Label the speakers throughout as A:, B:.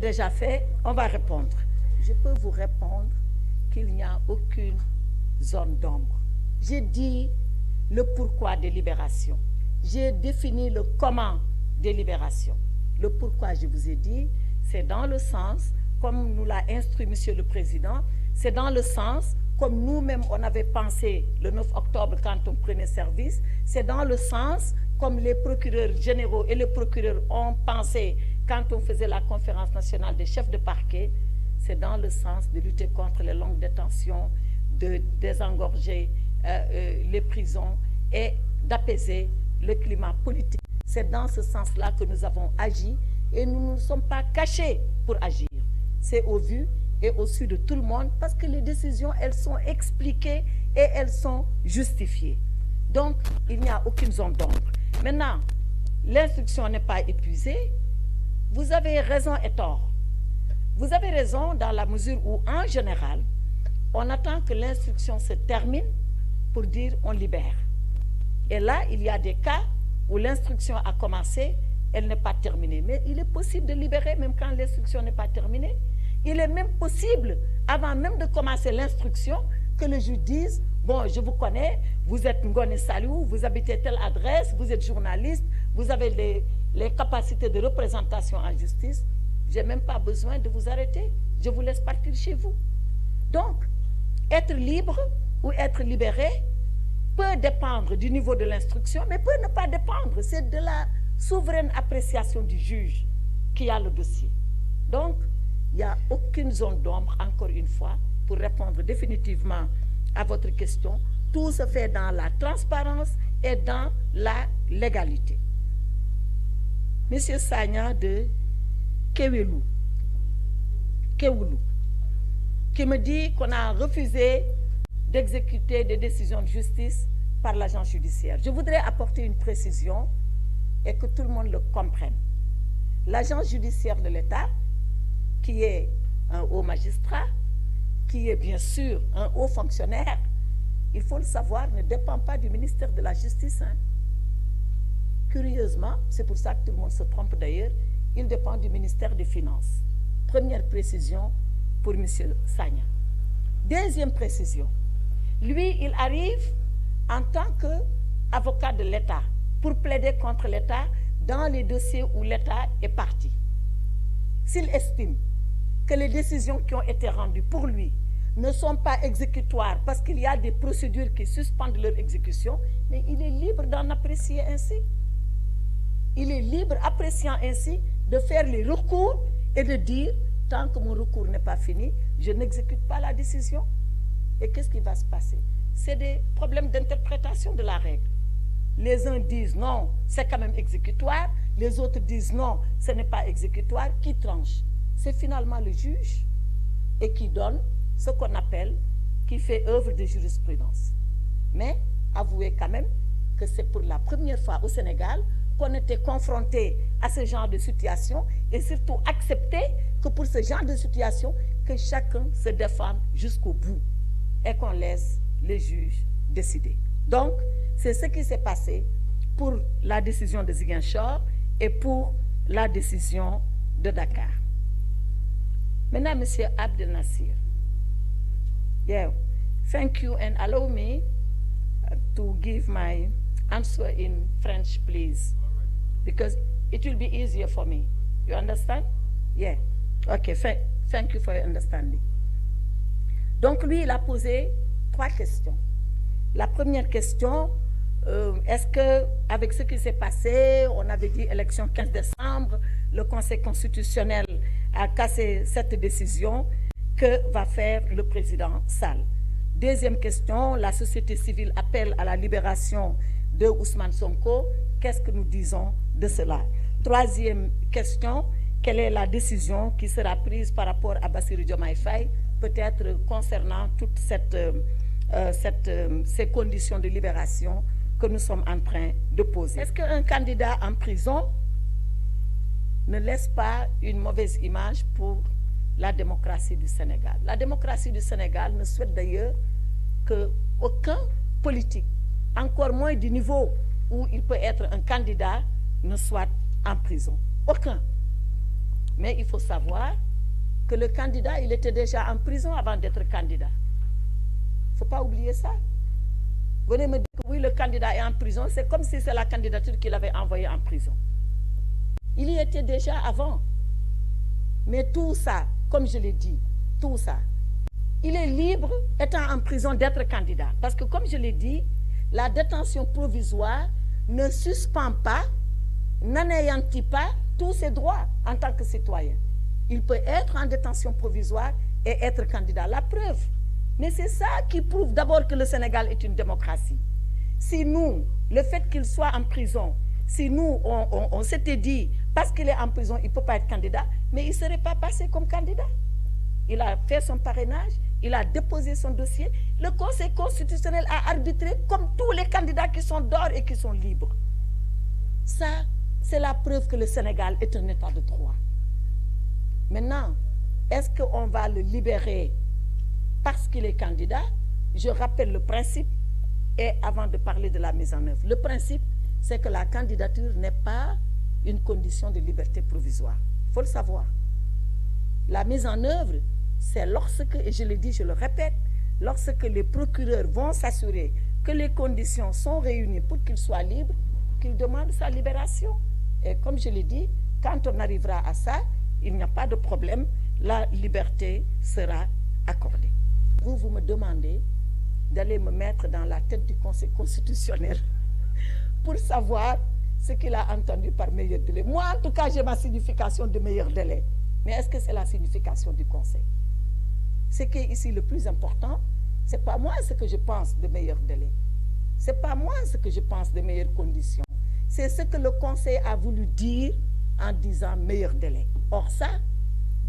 A: déjà fait, on va répondre. Je peux vous répondre qu'il n'y a aucune zone d'ombre. J'ai dit le pourquoi des libérations. J'ai défini le comment des libérations. Le pourquoi, je vous ai dit, c'est dans le sens, comme nous l'a instruit Monsieur le Président, c'est dans le sens, comme nous-mêmes on avait pensé le 9 octobre quand on prenait service, c'est dans le sens, comme les procureurs généraux et les procureurs ont pensé quand on faisait la conférence nationale des chefs de parquet, c'est dans le sens de lutter contre les longues détentions, de désengorger les prisons et d'apaiser le climat politique. C'est dans ce sens-là que nous avons agi et nous ne nous sommes pas cachés pour agir. C'est au vu et au su de tout le monde parce que les décisions, elles sont expliquées et elles sont justifiées. Donc, il n'y a aucune zone d'ombre. Maintenant, l'instruction n'est pas épuisée. Vous avez raison et tort. Vous avez raison dans la mesure où, en général, on attend que l'instruction se termine pour dire on libère. Et là, il y a des cas où l'instruction a commencé, elle n'est pas terminée. Mais il est possible de libérer même quand l'instruction n'est pas terminée. Il est même possible, avant même de commencer l'instruction, que le juge dise « Bon, je vous connais, vous êtes Ngone Salou, vous habitez telle adresse, vous êtes journaliste, vous avez les capacités de représentation en justice. Je n'ai même pas besoin de vous arrêter. Je vous laisse partir chez vous. » Donc, être libre ou être libéré peut dépendre du niveau de l'instruction, mais peut ne pas dépendre. C'est de la souveraine appréciation du juge qui a le dossier. Donc, il n'y a aucune zone d'ombre, encore une fois, pour répondre définitivement à votre question. Tout se fait dans la transparence et dans la légalité. Monsieur Sagna de Kewulu, qui me dit qu'on a refusé d'exécuter des décisions de justice par l'agent judiciaire. Je voudrais apporter une précision et que tout le monde le comprenne. L'agent judiciaire de l'État, qui est un haut magistrat, qui est bien sûr un haut fonctionnaire, il faut le savoir, ne dépend pas du ministère de la Justice. Curieusement, c'est pour ça que tout le monde se trompe d'ailleurs, il dépend du ministère des Finances. Première précision pour M. Sagna. Deuxième précision, lui, il arrive en tant qu'avocat de l'État pour plaider contre l'État dans les dossiers où l'État est parti. S'il estime que les décisions qui ont été rendues pour lui ne sont pas exécutoires parce qu'il y a des procédures qui suspendent leur exécution, mais il est libre d'en apprécier ainsi. Il est libre, appréciant ainsi, de faire les recours et de dire, tant que mon recours n'est pas fini, je n'exécute pas la décision. Et qu'est-ce qui va se passer? C'est des problèmes d'interprétation de la règle. Les uns disent non, c'est quand même exécutoire, les autres disent non, ce n'est pas exécutoire. Qui tranche? C'est finalement le juge et qui donne ce qu'on appelle, qui fait œuvre de jurisprudence. Mais avouez quand même que c'est pour la première fois au Sénégal qu'on était confronté à ce genre de situation et surtout accepter que pour ce genre de situation, que chacun se défende jusqu'au bout et qu'on laisse les juges décider. Donc, c'est ce qui s'est passé pour la décision de Ziguinchor et pour la décision de Dakar. Maintenant, M. Abdel Nasser. Yeah, thank you and allow me to give my answer in French, please, because it will be easier for me. You understand? Yeah. Okay, thank you for your understanding. Donc, lui, il a posé 3 questions. La première question, est-ce qu'avec ce qui s'est passé, on avait dit élection 15 décembre, le Conseil constitutionnel a cassé cette décision, que va faire le président Sall? Deuxième question, la société civile appelle à la libération de Ousmane Sonko. Qu'est-ce que nous disons de cela? Troisième question, quelle est la décision qui sera prise par rapport à Bassirou Diomaye Faye, peut-être concernant toutes ces conditions de libération que nous sommes en train de poser? Est-ce qu'un candidat en prison ne laisse pas une mauvaise image pour la démocratie du Sénégal? La démocratie du Sénégal ne souhaite d'ailleurs qu'aucun politique, encore moins du niveau où il peut être un candidat, ne soit en prison. Aucun. Mais il faut savoir que le candidat, il était déjà en prison avant d'être candidat. Il ne faut pas oublier ça. Vous venez me dire que oui, le candidat est en prison, c'est comme si c'est la candidature qu'il avait envoyée en prison. Il y était déjà avant. Mais tout ça, comme je l'ai dit, tout ça, il est libre, étant en prison, d'être candidat. Parce que comme je l'ai dit, la détention provisoire ne suspend pas, n'anéantit pas tous ses droits en tant que citoyen. Il peut être en détention provisoire et être candidat. La preuve. Mais c'est ça qui prouve d'abord que le Sénégal est une démocratie. Si nous, le fait qu'il soit en prison, si nous, on s'était dit, parce qu'il est en prison, il ne peut pas être candidat, mais il ne serait pas passé comme candidat. Il a fait son parrainage, il a déposé son dossier. Le Conseil constitutionnel a arbitré comme tous les candidats qui sont dehors et qui sont libres. Ça, c'est la preuve que le Sénégal est un état de droit. Maintenant, est-ce qu'on va le libérer parce qu'il est candidat? Je rappelle le principe, et avant de parler de la mise en œuvre, le principe, c'est que la candidature n'est pas une condition de liberté provisoire. Il faut le savoir. La mise en œuvre, c'est lorsque, et je le dis, je le répète, lorsque les procureurs vont s'assurer que les conditions sont réunies pour qu'il soit libre, qu'ils demandent sa libération. Et comme je l'ai dit, quand on arrivera à ça, il n'y a pas de problème, la liberté sera accordée. Vous me demandez d'aller me mettre dans la tête du Conseil constitutionnel pour savoir ce qu'il a entendu par meilleur délai. Moi, en tout cas, j'ai ma signification de meilleur délai. Mais est-ce que c'est la signification du Conseil? Ce qui est ici le plus important, ce n'est pas moi ce que je pense de meilleur délai. Ce n'est pas moi ce que je pense de meilleures conditions. C'est ce que le Conseil a voulu dire en disant meilleur délai. Or ça,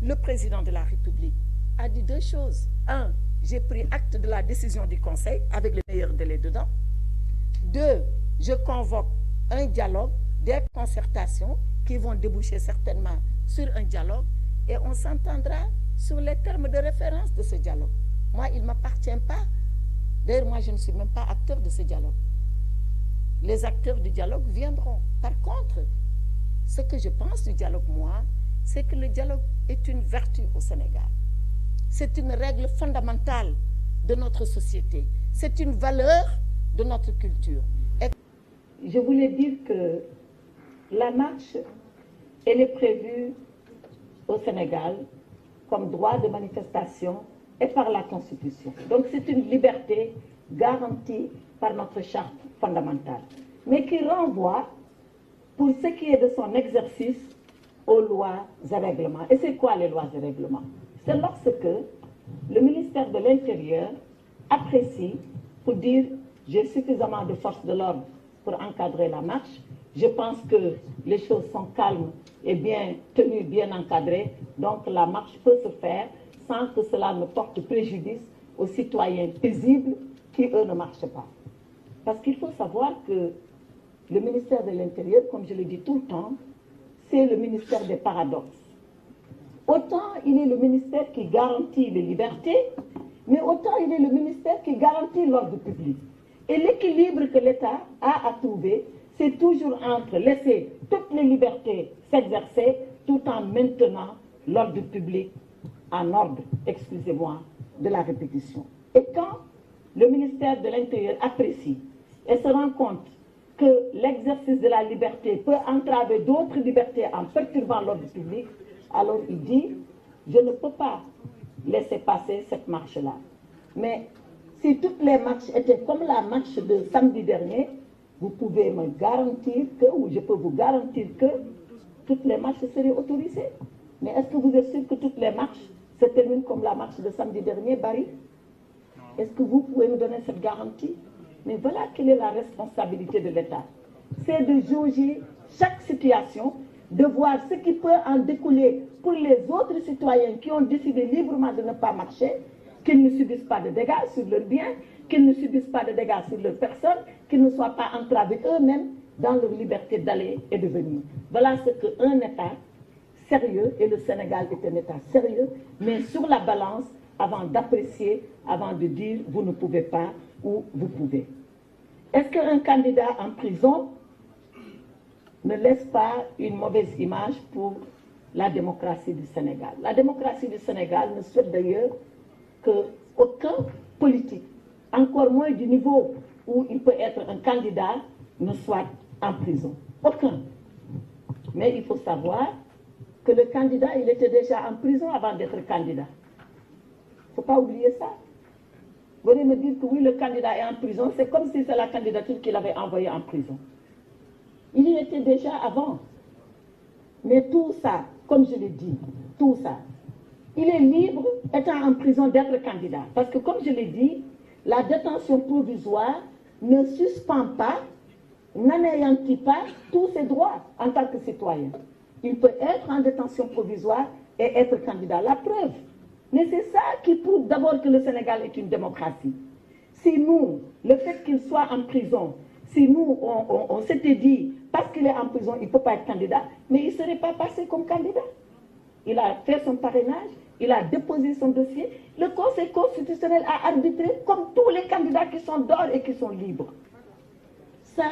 A: le président de la République a dit deux choses. Un, j'ai pris acte de la décision du Conseil avec le meilleur délai dedans. Deux, je convoque un dialogue, des concertations qui vont déboucher certainement sur un dialogue et on s'entendra sur les termes de référence de ce dialogue. Moi, il ne m'appartient pas. D'ailleurs, moi, je ne suis même pas acteur de ce dialogue. Les acteurs du dialogue viendront. Par contre, ce que je pense du dialogue, moi, c'est que le dialogue est une vertu au Sénégal. C'est une règle fondamentale de notre société. C'est une valeur de notre culture. Et je voulais dire que la marche, elle est prévue au Sénégal comme droit de manifestation et par la Constitution. Donc c'est une liberté garantie par notre charte fondamentale, mais qui renvoie, pour ce qui est de son exercice, aux lois et règlements. Et c'est quoi les lois et règlements? C'est lorsque le ministère de l'Intérieur apprécie pour dire j'ai suffisamment de forces de l'ordre pour encadrer la marche, je pense que les choses sont calmes et bien tenues, bien encadrées, donc la marche peut se faire sans que cela ne porte préjudice aux citoyens paisibles qui, eux, ne marchent pas. Parce qu'il faut savoir que le ministère de l'Intérieur, comme je le dis tout le temps, c'est le ministère des paradoxes. Autant il est le ministère qui garantit les libertés, mais autant il est le ministère qui garantit l'ordre public. Et l'équilibre que l'État a à trouver, c'est toujours entre laisser toutes les libertés s'exercer tout en maintenant l'ordre public en ordre, excusez-moi, de la répétition. Et quand le ministère de l'Intérieur apprécie et se rend compte que l'exercice de la liberté peut entraver d'autres libertés en perturbant l'ordre public, alors il dit, je ne peux pas laisser passer cette marche-là. Mais si toutes les marches étaient comme la marche de samedi dernier, vous pouvez me garantir que, ou je peux vous garantir que, toutes les marches seraient autorisées. Mais est-ce que vous êtes sûr que toutes les marches se terminent comme la marche de samedi dernier, Barry? Est-ce que vous pouvez me donner cette garantie? Mais voilà quelle est la responsabilité de l'État. C'est de jauger chaque situation, de voir ce qui peut en découler pour les autres citoyens qui ont décidé librement de ne pas marcher, qu'ils ne subissent pas de dégâts sur leurs biens, qu'ils ne subissent pas de dégâts sur leur personne, qu'ils ne soient pas entravés eux-mêmes dans leur liberté d'aller et de venir. Voilà ce qu'un État sérieux, et le Sénégal est un État sérieux, mais sur la balance avant d'apprécier, avant de dire vous ne pouvez pas ou vous pouvez. Est-ce qu'un candidat en prison ne laisse pas une mauvaise image pour la démocratie du Sénégal. La démocratie du Sénégal ne souhaite d'ailleurs qu'aucun politique, encore moins du niveau où il peut être un candidat, ne soit en prison. Aucun. Mais il faut savoir que le candidat, il était déjà en prison avant d'être candidat. Il ne faut pas oublier ça. Vous allez me dire que oui, le candidat est en prison, c'est comme si c'est la candidature qu'il avait envoyée en prison. Il y était déjà avant. Mais tout ça, comme je l'ai dit, tout ça, il est libre, étant en prison, d'être candidat. Parce que comme je l'ai dit, la détention provisoire ne suspend pas, n'anéantit pas tous ses droits en tant que citoyen. Il peut être en détention provisoire et être candidat. La preuve. Mais c'est ça qui prouve d'abord que le Sénégal est une démocratie. Si nous, le fait qu'il soit en prison, si nous, on s'était dit, parce qu'il est en prison, il ne peut pas être candidat, mais il ne serait pas passé comme candidat. Il a fait son parrainage, il a déposé son dossier. Le Conseil constitutionnel a arbitré comme tous les candidats qui sont dehors et qui sont libres. Ça,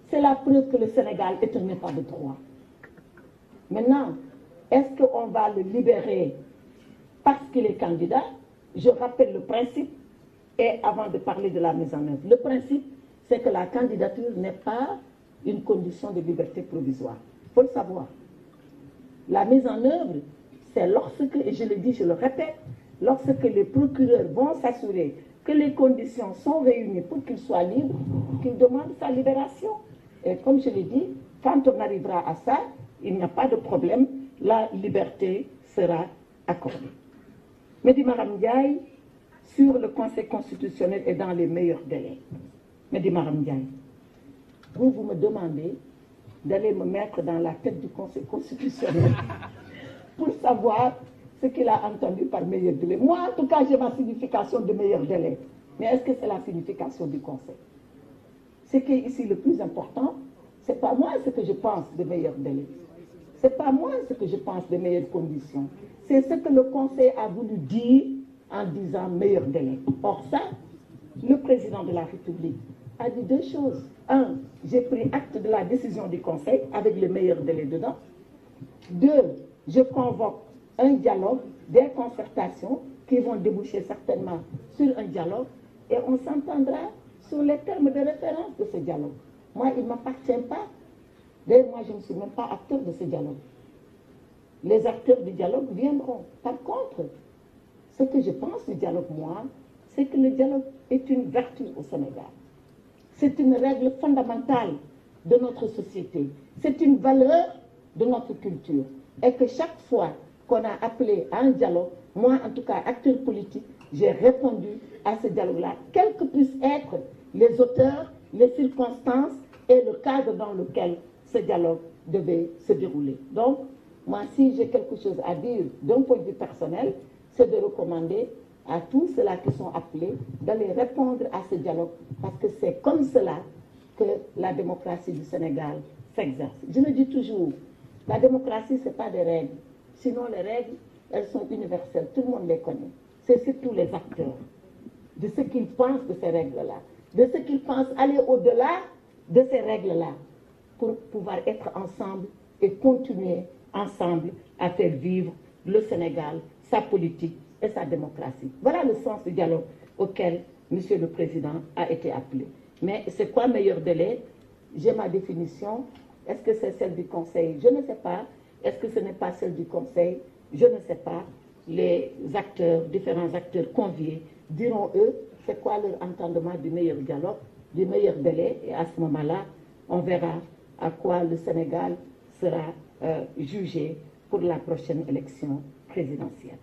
A: c'est la preuve que le Sénégal est un État de droit. Maintenant, est-ce qu'on va le libérer parce qu'il est candidat? Je rappelle le principe, et avant de parler de la mise en œuvre, le principe, c'est que la candidature n'est pas une condition de liberté provisoire. Il faut le savoir. La mise en œuvre, c'est lorsque, et je le dis, je le répète, lorsque les procureurs vont s'assurer que les conditions sont réunies pour qu'il soit libre, qu'ils demandent sa libération. Et comme je l'ai dit, quand on arrivera à ça, il n'y a pas de problème, la liberté sera accordée. Mehdi Maram Ndiaye, sur le Conseil constitutionnel et dans les meilleurs délais. Mehdi Maram Ndiaye, vous me demandez d'aller me mettre dans la tête du Conseil constitutionnel pour savoir ce qu'il a entendu par meilleur délai. Moi, en tout cas, j'ai ma signification de meilleur délai. Mais est-ce que c'est la signification du Conseil? Ce qui est ici le plus important, ce n'est pas moi ce que je pense de meilleur délai. Ce n'est pas moi ce que je pense de meilleures conditions. C'est ce que le Conseil a voulu dire en disant meilleur délai. Or ça, le président de la République a dit deux choses. Un, j'ai pris acte de la décision du Conseil avec le meilleur délai dedans. Deux, je convoque un dialogue, des concertations qui vont déboucher certainement sur un dialogue et on s'entendra sur les termes de référence de ce dialogue. Moi, il ne m'appartient pas. D'ailleurs, moi, je ne suis même pas acteur de ce dialogue. Les acteurs du dialogue viendront. Par contre, ce que je pense du dialogue, moi, c'est que le dialogue est une vertu au Sénégal. C'est une règle fondamentale de notre société. C'est une valeur de notre culture. Et que chaque fois qu'on a appelé à un dialogue, moi, en tout cas, acteur politique, j'ai répondu à ce dialogue-là, quels que puissent être les auteurs, les circonstances et le cadre dans lequel ce dialogue devait se dérouler. Donc, moi, si j'ai quelque chose à dire d'un point de vue personnel, c'est de recommander à tous ceux-là qui sont appelés d'aller répondre à ce dialogue, parce que c'est comme cela que la démocratie du Sénégal s'exerce. Je le dis toujours, la démocratie, ce n'est pas des règles. Sinon, les règles, elles sont universelles. Tout le monde les connaît. C'est surtout les acteurs, de ce qu'ils pensent de ces règles-là, de ce qu'ils pensent aller au-delà de ces règles-là, pour pouvoir être ensemble et continuer ensemble à faire vivre le Sénégal, sa politique et sa démocratie. Voilà le sens du dialogue auquel M. le Président a été appelé. Mais c'est quoi meilleur délai? J'ai ma définition. Est-ce que c'est celle du Conseil? Je ne sais pas. Est-ce que ce n'est pas celle du Conseil? Je ne sais pas. Les acteurs, différents acteurs conviés, diront eux, c'est quoi leur entendement du meilleur dialogue, du meilleur délai, et à ce moment-là, on verra à quoi le Sénégal sera jugé pour la prochaine élection présidentielle.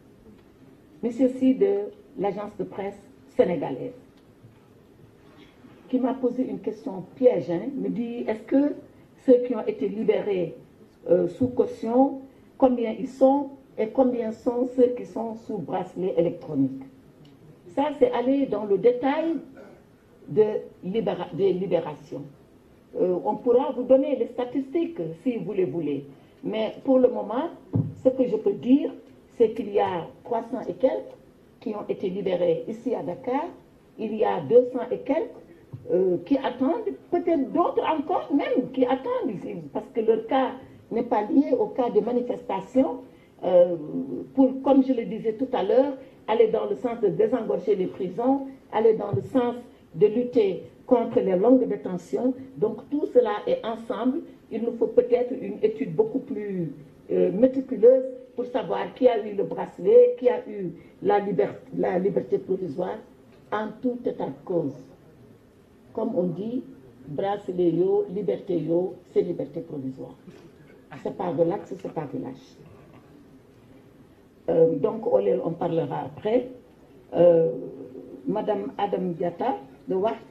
A: Monsieur Sy de l'agence de presse sénégalaise, qui m'a posé une question piège, me dit, est-ce que ceux qui ont été libérés sous caution, combien ils sont et combien sont ceux qui sont sous bracelet électronique? Ça, c'est aller dans le détail des libérations. On pourra vous donner les statistiques si vous les voulez. Mais pour le moment, ce que je peux dire, c'est qu'il y a 300 et quelques qui ont été libérés ici à Dakar. Il y a 200 et quelques qui attendent, peut-être d'autres encore même qui attendent ici, parce que leur cas n'est pas lié au cas de manifestation pour, comme je le disais tout à l'heure, aller dans le sens de désengorger les prisons, aller dans le sens de lutter contre les longues détentions. Donc tout cela est ensemble. Il nous faut peut-être une étude beaucoup plus méticuleuse pour savoir qui a eu le bracelet, qui a eu la liberté provisoire, en tout état de cause. Comme on dit, bracelet yo, liberté yo, c'est liberté provisoire. C'est pas relax, c'est pas relâche. Donc, on parlera après. Madame Adam Diatta de WAF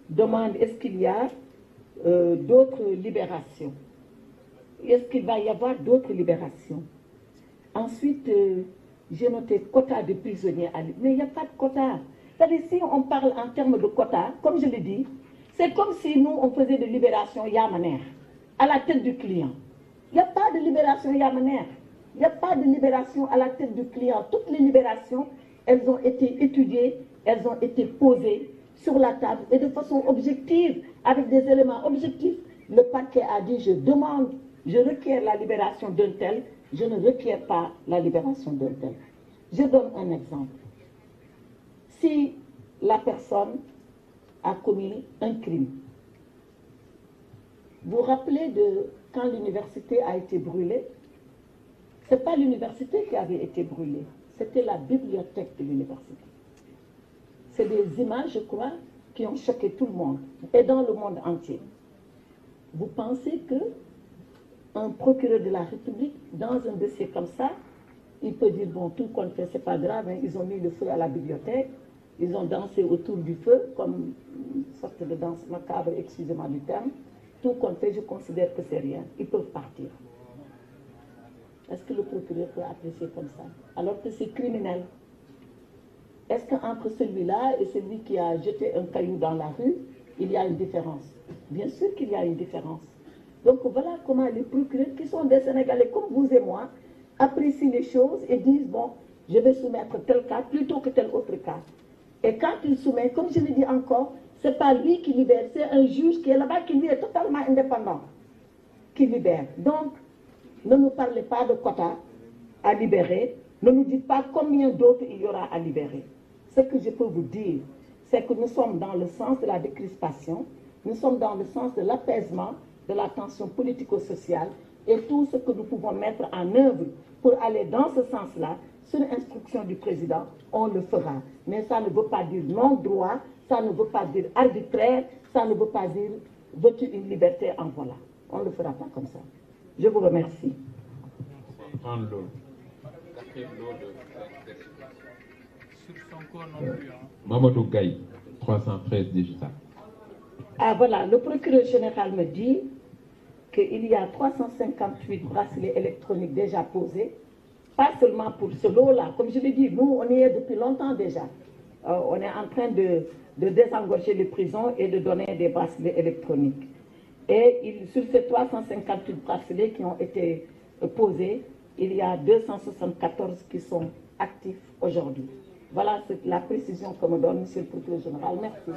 A: demande est-ce qu'il y a d'autres libérations? Est-ce qu'il va y avoir d'autres libérations? Ensuite, j'ai noté quota de prisonniers à l'île. Mais il n'y a pas de quota. C'est-à-dire, si on parle en termes de quota, comme je l'ai dit, c'est comme si nous, on faisait de libération Yamaner à la tête du client. Il n'y a pas de libération Yamaner. Il n'y a pas de libération à la tête du client. Toutes les libérations, elles ont été étudiées, elles ont été posées sur la table et de façon objective, avec des éléments objectifs. Le parquet a dit, je requiers la libération d'un tel, je ne requiers pas la libération d'un tel. Je donne un exemple. Si la personne a commis un crime, vous vous rappelez de quand l'université a été brûlée? Ce n'est pas l'université qui avait été brûlée, c'était la bibliothèque de l'université. C'est des images, je crois, qui ont choqué tout le monde, et dans le monde entier. Vous pensez qu'un procureur de la République, dans un dossier comme ça, il peut dire, bon, tout compte fait, c'est pas grave, hein, ils ont mis le feu à la bibliothèque, ils ont dansé autour du feu, comme une sorte de danse macabre, excusez-moi du terme. Tout compte fait, je considère que c'est rien. Ils peuvent partir. Est-ce que le procureur peut apprécier comme ça? Alors que c'est criminel. Est-ce qu'entre celui-là et celui qui a jeté un caillou dans la rue, il y a une différence? Bien sûr qu'il y a une différence. Donc voilà comment les procureurs, qui sont des Sénégalais comme vous et moi, apprécient les choses et disent, bon, je vais soumettre tel cas plutôt que tel autre cas. Et quand il soumet, comme je le dis encore, ce n'est pas lui qui libère, c'est un juge qui est là-bas, qui lui est totalement indépendant, qui libère. Donc, ne nous parlez pas de quotas à libérer, ne nous dites pas combien d'autres il y aura à libérer. Ce que je peux vous dire, c'est que nous sommes dans le sens de la décrispation, nous sommes dans le sens de l'apaisement, de la tension politico-sociale, et tout ce que nous pouvons mettre en œuvre pour aller dans ce sens-là, sur l'instruction du président, on le fera. Mais ça ne veut pas dire non-droit, ça ne veut pas dire arbitraire, ça ne veut pas dire veux-tu une liberté en voilà. On ne le fera pas comme ça. Je vous remercie.
B: Mamadou Gaye, 313 digital.
A: Ah voilà, le procureur général me dit qu'il y a 358 bracelets électroniques déjà posés, pas seulement pour ce lot-là. Comme je l'ai dit, nous, on y est depuis longtemps déjà. On est en train de désengorger les prisons et de donner des bracelets électroniques. Et sur ces 358 bracelets qui ont été posés, il y a 274 qui sont actifs aujourd'hui. Voilà la précision que me donne M. le procureur général. Merci.